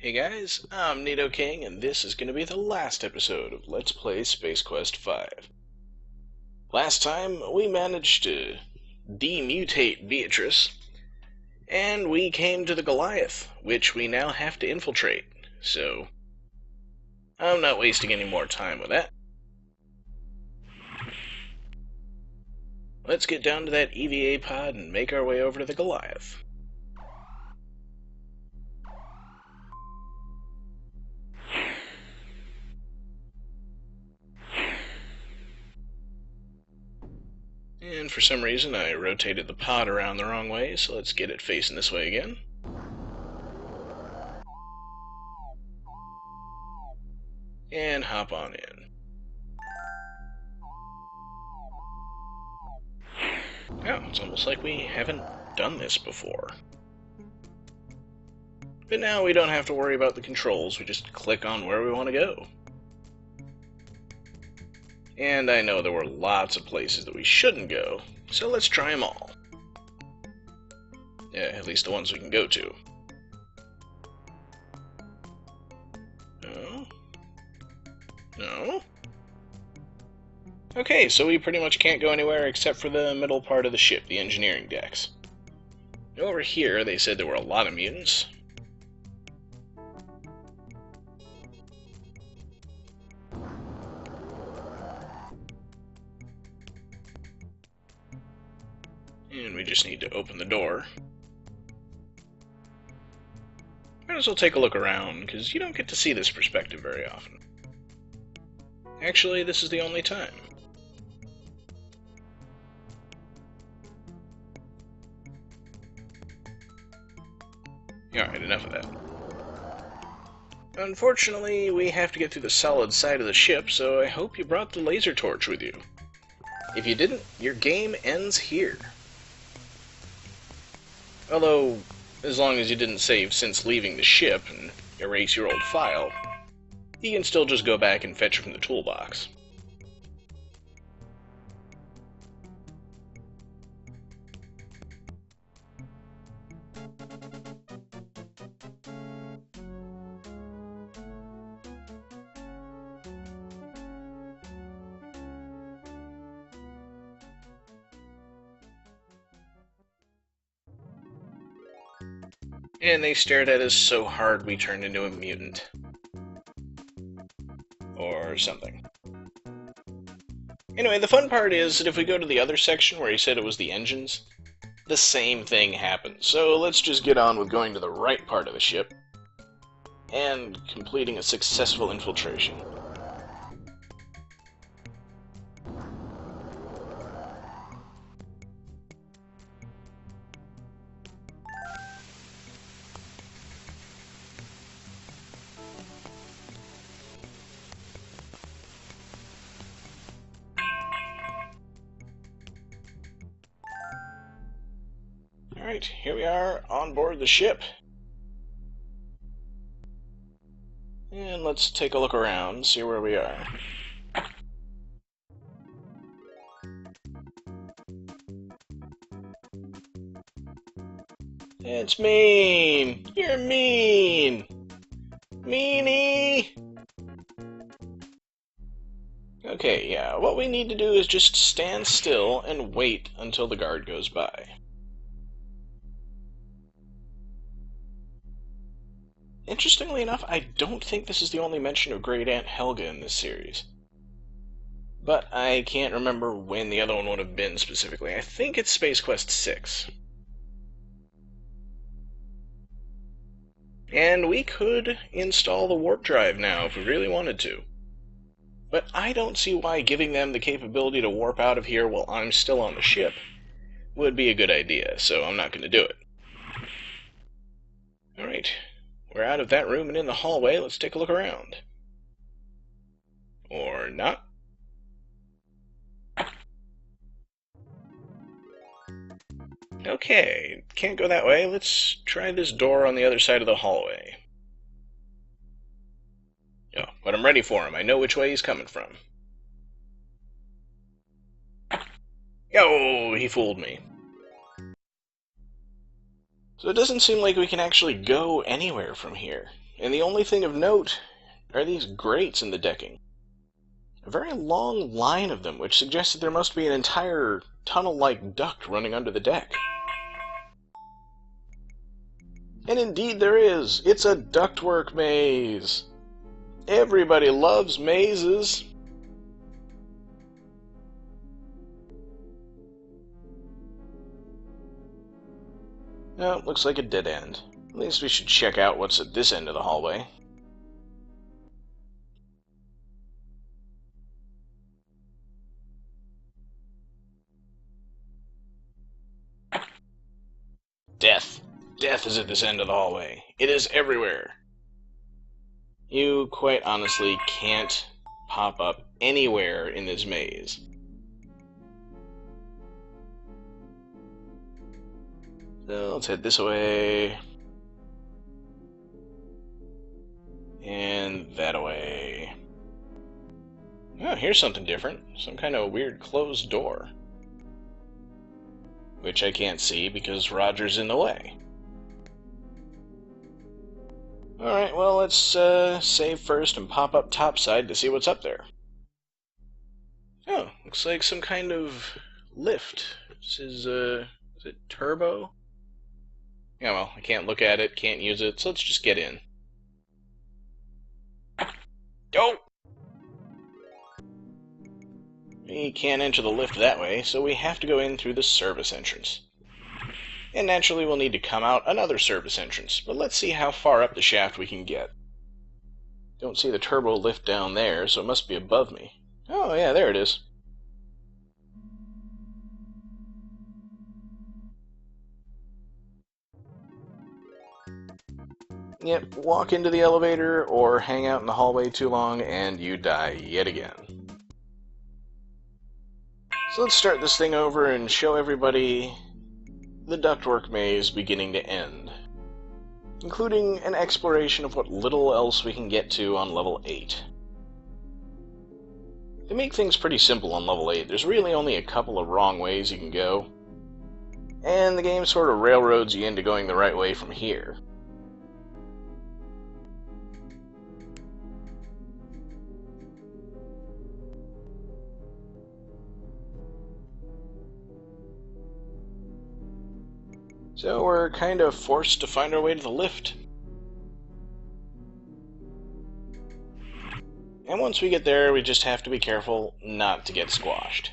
Hey guys, I'm Nito King, and this is going to be the last episode of Let's Play Space Quest 5. Last time, we managed to demutate Beatrice, and we came to the Goliath, which we now have to infiltrate, so I'm not wasting any more time with that. Let's get down to that EVA pod and make our way over to the Goliath. And for some reason I rotated the pod around the wrong way, so let's get it facing this way again. And hop on in. Oh, it's almost like we haven't done this before. But now we don't have to worry about the controls, we just click on where we want to go. And I know there were lots of places that we shouldn't go, so let's try them all. Yeah, at least the ones we can go to. No? No? Okay, so we pretty much can't go anywhere except for the middle part of the ship, the engineering decks. Over here, they said there were a lot of mutants. And we just need to open the door. Might as well take a look around, because you don't get to see this perspective very often. Actually, this is the only time. Alright, enough of that. Unfortunately, we have to get through the solid side of the ship, so I hope you brought the laser torch with you. If you didn't, your game ends here. Although, as long as you didn't save since leaving the ship and erase your old file, you can still just go back and fetch from the toolbox. And they stared at us so hard we turned into a mutant. Or something. Anyway, the fun part is that if we go to the other section where he said it was the engines, the same thing happens. So let's just get on with going to the right part of the ship and completing a successful infiltration. Alright, here we are on board the ship. And let's take a look around, see where we are. It's mean! You're mean! Meanie! Okay, yeah, what we need to do is just stand still and wait until the guard goes by. Interestingly enough, I don't think this is the only mention of Great Aunt Helga in this series. But I can't remember when the other one would have been specifically. I think it's Space Quest 6. And we could install the warp drive now if we really wanted to. But I don't see why giving them the capability to warp out of here while I'm still on the ship would be a good idea, so I'm not going to do it. Alright. We're out of that room and in the hallway. Let's take a look around. Or not. Okay, can't go that way. Let's try this door on the other side of the hallway. Oh, but I'm ready for him. I know which way he's coming from. Oh, he fooled me. So it doesn't seem like we can actually go anywhere from here. And the only thing of note are these grates in the decking. A very long line of them, which suggests that there must be an entire tunnel-like duct running under the deck. And indeed there is! It's a ductwork maze! Everybody loves mazes! No, looks like a dead end. At least we should check out what's at this end of the hallway. Death. Death is at this end of the hallway. It is everywhere. You, quite honestly, can't pop up anywhere in this maze. So let's head this way. And that away. Oh, here's something different. Some kind of weird closed door. Which I can't see because Roger's in the way. Alright, well, let's save first and pop up topside to see what's up there. Oh, looks like some kind of lift. This is it turbo? Yeah, well, I can't look at it, can't use it, so let's just get in. Oh! We can't enter the lift that way, so we have to go in through the service entrance. And naturally we'll need to come out another service entrance, but let's see how far up the shaft we can get. Don't see the turbo lift down there, so it must be above me. Oh yeah, there it is. Yep, walk into the elevator or hang out in the hallway too long and you die yet again. So let's start this thing over and show everybody the ductwork maze beginning to end, including an exploration of what little else we can get to on level 8. They make things pretty simple on level 8. There's really only a couple of wrong ways you can go, and the game sort of railroads you into going the right way from here. So we're kind of forced to find our way to the lift. And once we get there, we just have to be careful not to get squashed.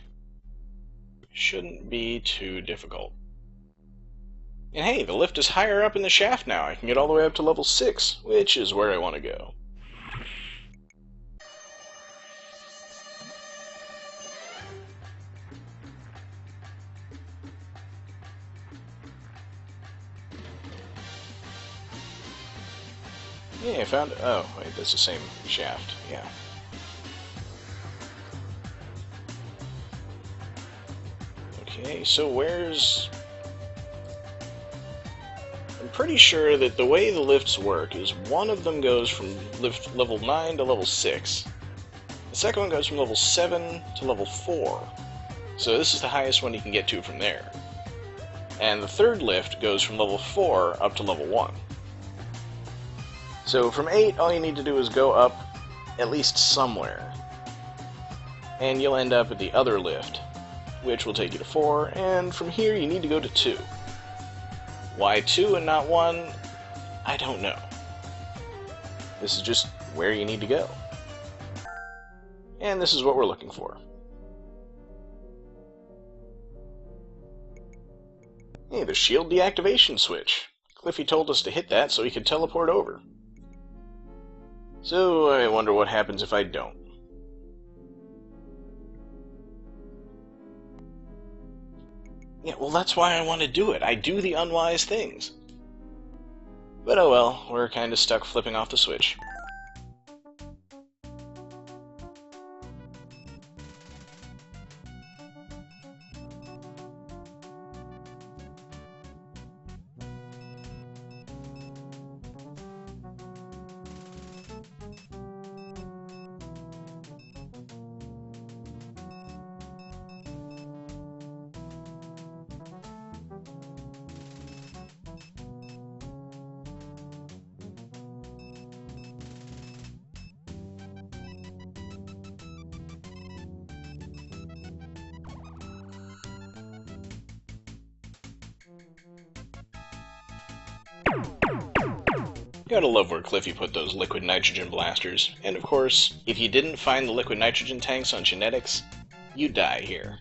Shouldn't be too difficult. And hey, the lift is higher up in the shaft now. I can get all the way up to level 6, which is where I want to go. Yeah, I found... Oh, wait, that's the same shaft. Yeah. Okay, so where's... I'm pretty sure that the way the lifts work is one of them goes from lift level 9 to level 6. The second one goes from level 7 to level 4. So this is the highest one you can get to from there. And the third lift goes from level 4 up to level 1. So from 8, all you need to do is go up at least somewhere. And you'll end up at the other lift, which will take you to 4, and from here you need to go to 2. Why 2 and not 1? I don't know. This is just where you need to go. And this is what we're looking for. Hey, the shield deactivation switch. Cliffy told us to hit that so he could teleport over. So I wonder what happens if I don't. Yeah, well, that's why I want to do it. I do the unwise things. But oh well, we're kind of stuck flipping off the switch. Gotta love where Cliffy put those liquid nitrogen blasters. And of course, if you didn't find the liquid nitrogen tanks on genetics, you die here.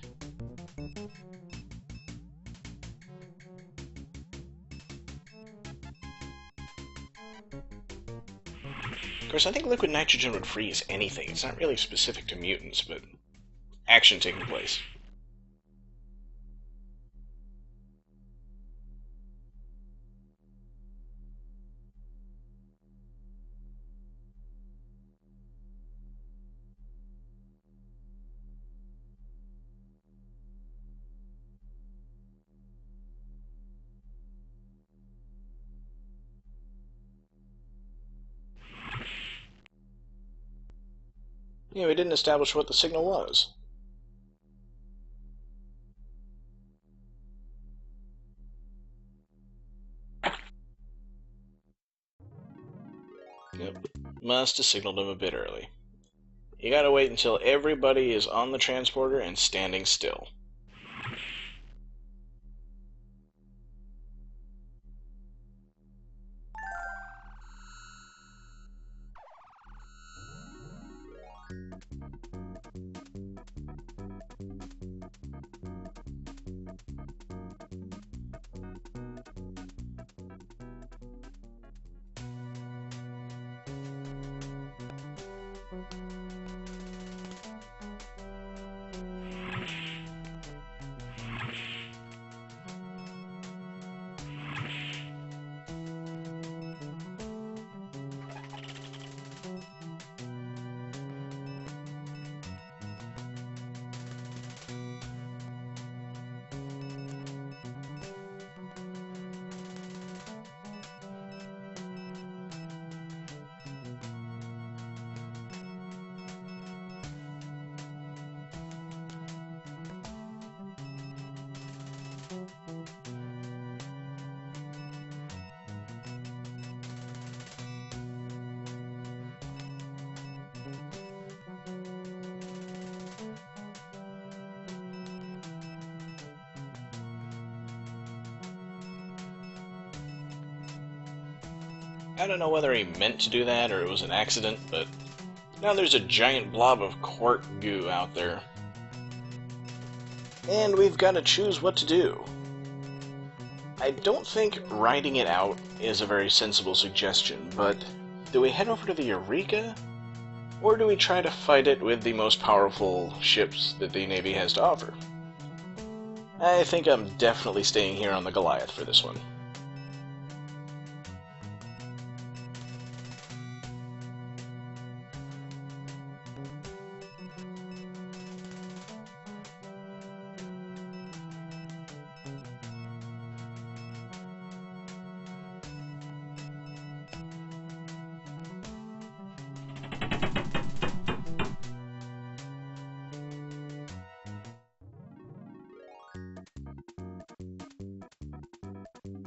Of course, I think liquid nitrogen would freeze anything. It's not really specific to mutants, but action taking place. Yeah, we didn't establish what the signal was. Yep, must have signaled him a bit early. You gotta wait until everybody is on the transporter and standing still. I don't know whether he meant to do that or it was an accident, but now there's a giant blob of Quirk goo out there. And we've got to choose what to do. I don't think riding it out is a very sensible suggestion, but do we head over to the Eureka? Or do we try to fight it with the most powerful ships that the Navy has to offer? I think I'm definitely staying here on the Goliath for this one.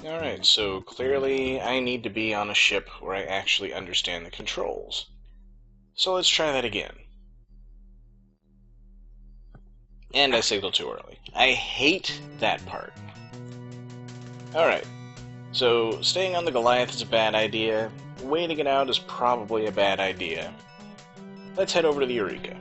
Alright, so clearly I need to be on a ship where I actually understand the controls. So let's try that again. And I signaled too early. I hate that part. Alright, so staying on the Goliath is a bad idea. Waiting it out is probably a bad idea. Let's head over to the Eureka.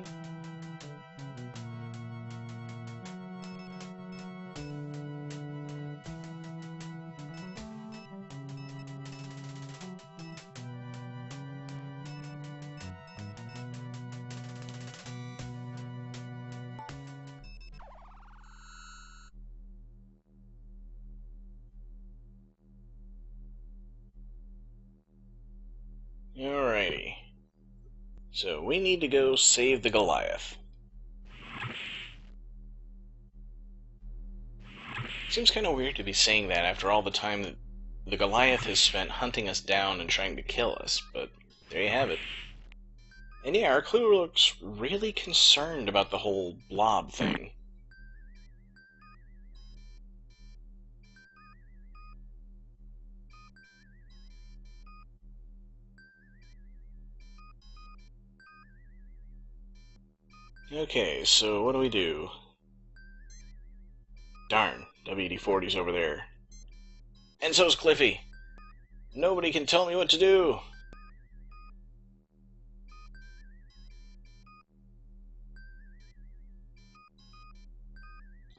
Alrighty. So we need to go save the Goliath. Seems kind of weird to be saying that after all the time that the Goliath has spent hunting us down and trying to kill us, but there you have it. And yeah, our crew looks really concerned about the whole Blob thing. Okay, so what do we do? Darn, WD-40's over there. And so's Cliffy. Nobody can tell me what to do.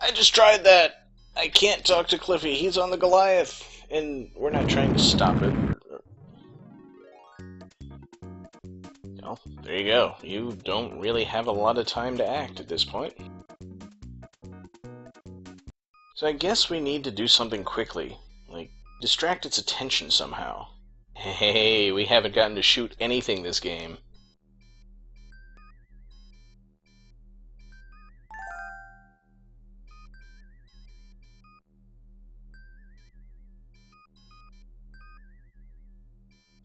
I just tried that. I can't talk to Cliffy. He's on the Goliath. And we're not trying to stop it. Well, there you go. You don't really have a lot of time to act at this point. So I guess we need to do something quickly. Like, distract its attention somehow. Hey, we haven't gotten to shoot anything this game.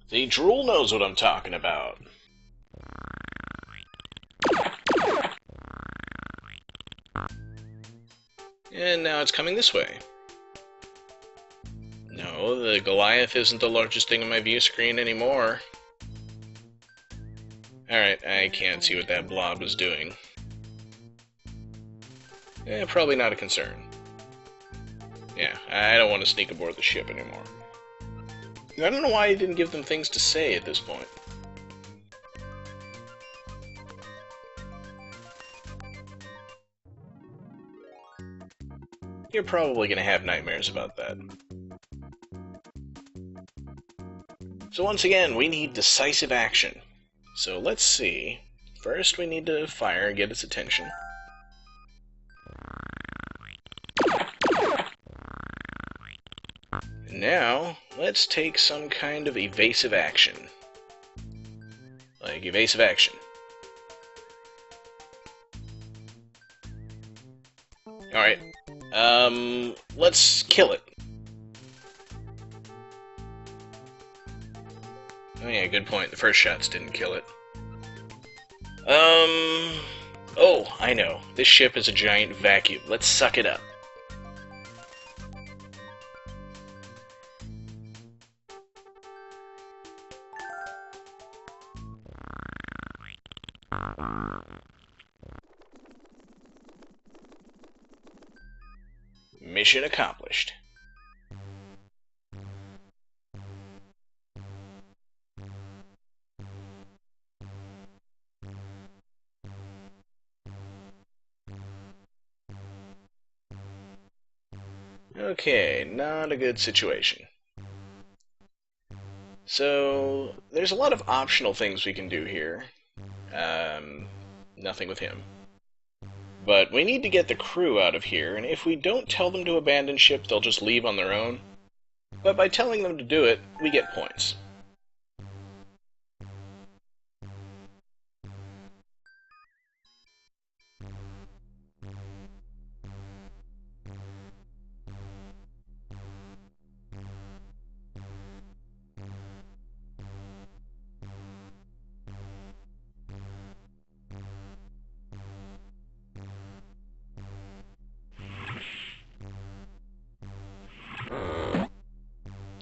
The drool knows what I'm talking about. And now it's coming this way. No, the Goliath isn't the largest thing on my view screen anymore. Alright, I can't see what that blob is doing. Probably not a concern. Yeah, I don't want to sneak aboard the ship anymore. I don't know why I didn't give them things to say at this point. You're probably going to have nightmares about that. So once again, we need decisive action. So let's see. First, we need to fire and get its attention. And now, let's take some kind of evasive action. Like evasive action. Alright. Let's kill it. Oh yeah, good point. The first shots didn't kill it. Oh, I know. This ship is a giant vacuum. Let's suck it up. Mission accomplished. Okay, not a good situation. So, there's a lot of optional things we can do here. Nothing with him. But we need to get the crew out of here, and if we don't tell them to abandon ship, they'll just leave on their own. But by telling them to do it, we get points.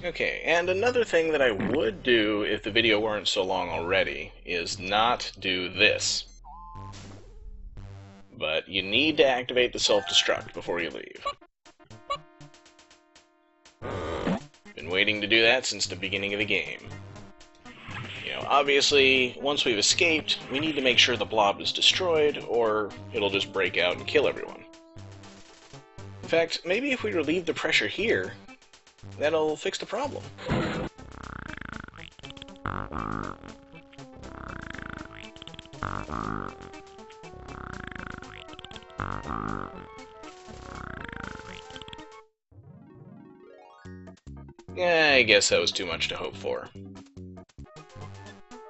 Okay, and another thing that I would do if the video weren't so long already is not do this. But you need to activate the self-destruct before you leave. Been waiting to do that since the beginning of the game. You know, obviously, once we've escaped, we need to make sure the blob is destroyed, or it'll just break out and kill everyone. In fact, maybe if we relieve the pressure here, that'll fix the problem. Yeah, I guess that was too much to hope for.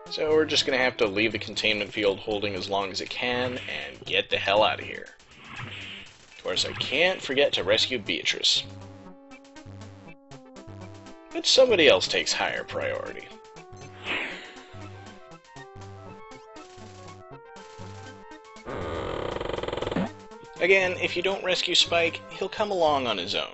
So we're just gonna have to leave the containment field holding as long as it can and get the hell out of here. Of course, I can't forget to rescue Beatrice. But somebody else takes higher priority. Again, if you don't rescue Spike, he'll come along on his own.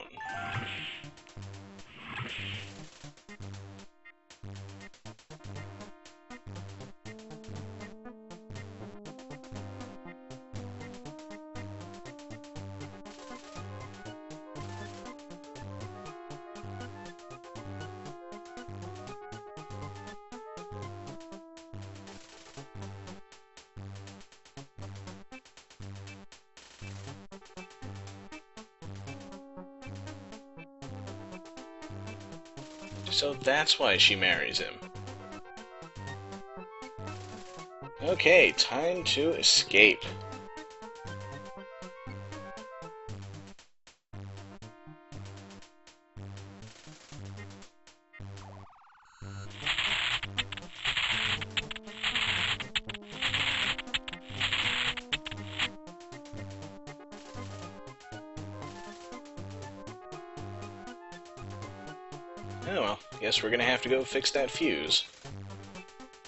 So that's why she marries him. Okay, time to escape. Oh well, guess we're gonna have to go fix that fuse.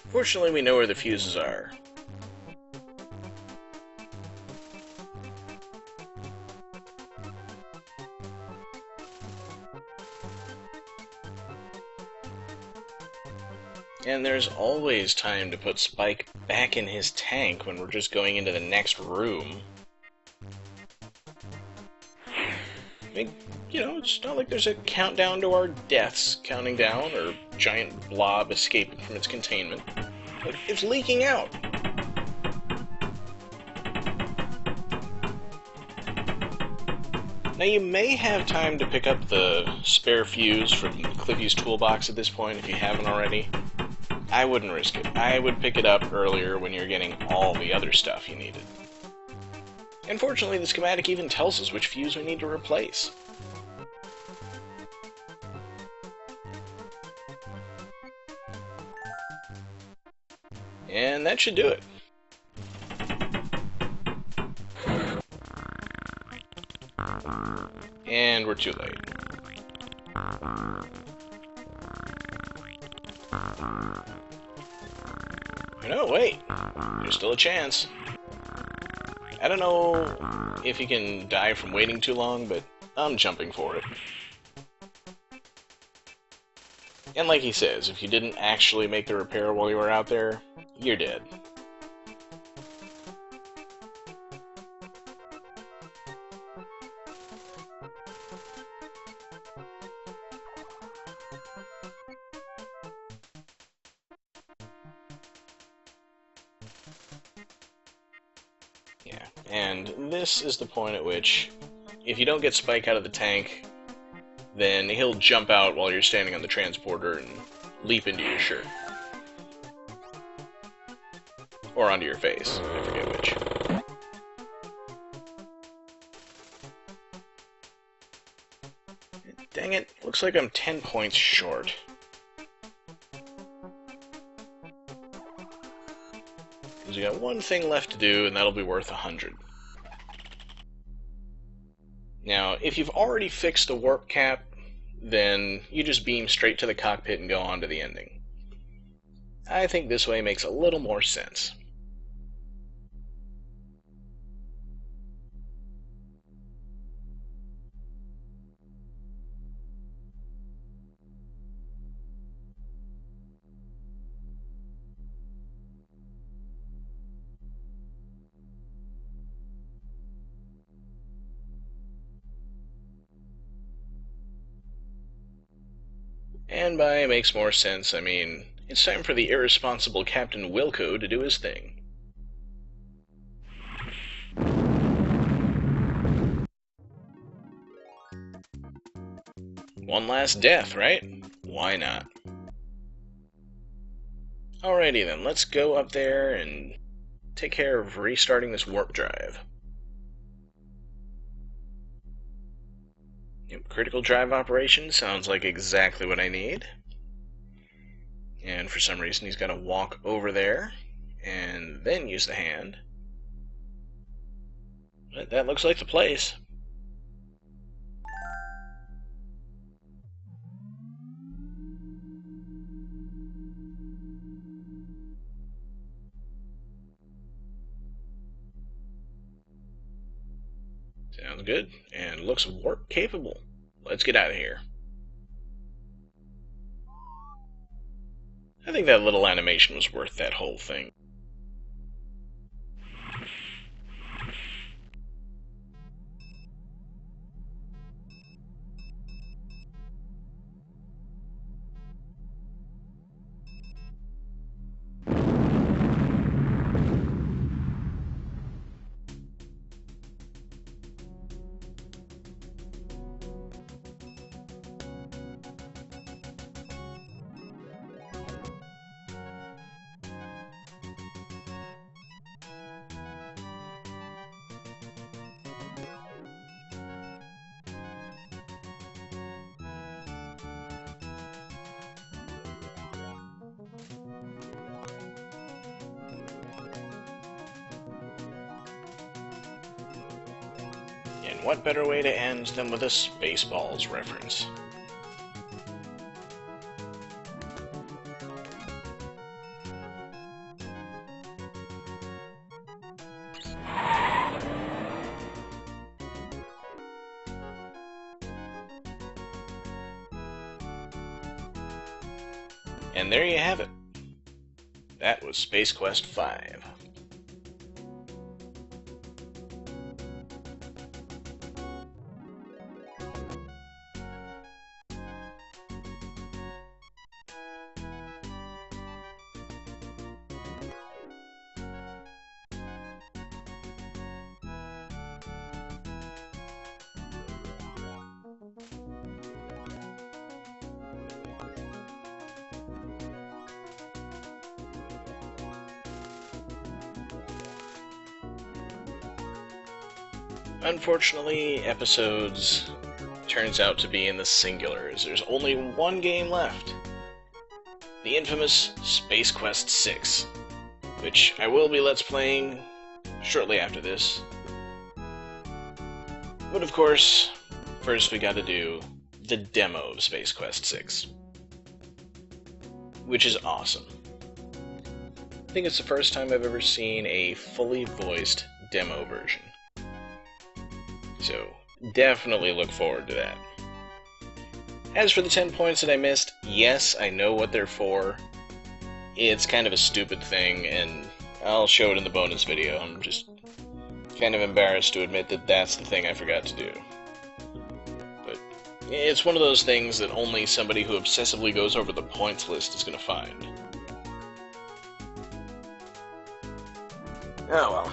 Fortunately, we know where the fuses are. And there's always time to put Spike back in his tank when we're just going into the next room. You know, it's not like there's a countdown to our deaths counting down, or giant blob escaping from its containment. Look, it's leaking out! Now you may have time to pick up the spare fuse from Cliffy's toolbox at this point if you haven't already. I wouldn't risk it. I would pick it up earlier when you're getting all the other stuff you needed. And fortunately, the schematic even tells us which fuse we need to replace. And that should do it. And we're too late. No, wait. There's still a chance. I don't know if you can die from waiting too long, but I'm jumping for it. And like he says, if you didn't actually make the repair while you were out there, you're dead. Yeah, and this is the point at which, if you don't get Spike out of the tank, then he'll jump out while you're standing on the transporter and leap into your shirt. Or onto your face, I forget which. Dang it, looks like I'm 10 points short. Because we got one thing left to do, and that'll be worth 100. Now, if you've already fixed the warp cap, then you just beam straight to the cockpit and go on to the ending. I think this way makes a little more sense. And by makes more sense, I mean, it's time for the irresponsible Captain Wilco to do his thing. One last death, right? Why not? Alrighty then, let's go up there and take care of restarting this warp drive. Yep, critical drive operation sounds like exactly what I need. And for some reason he's got to walk over there and then use the hand. But that looks like the place. Sounds good, and looks warp capable. Let's get out of here. I think that little animation was worth that whole thing. what better way to end than with a Spaceballs reference? And there you have it. That was Space Quest 5. Unfortunately, episodes turns out to be in the singulars. There's only one game left. The infamous Space Quest 6, which I will be Let's Playing shortly after this. But of course, first we gotta do the demo of Space Quest 6, which is awesome. I think it's the first time I've ever seen a fully voiced demo version. So, definitely look forward to that. As for the 10 points that I missed, yes, I know what they're for. It's kind of a stupid thing, and I'll show it in the bonus video. I'm just kind of embarrassed to admit that that's the thing I forgot to do. But it's one of those things that only somebody who obsessively goes over the points list is going to find. Oh well.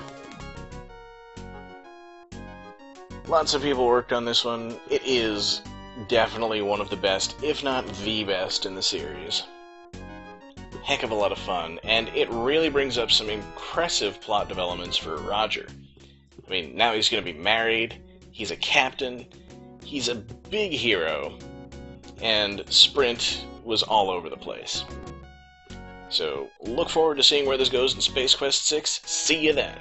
Lots of people worked on this one. It is definitely one of the best, if not the best, in the series. Heck of a lot of fun, and it really brings up some impressive plot developments for Roger. I mean, now he's going to be married, he's a captain, he's a big hero, and Sprint was all over the place. So, look forward to seeing where this goes in Space Quest 6. See you then!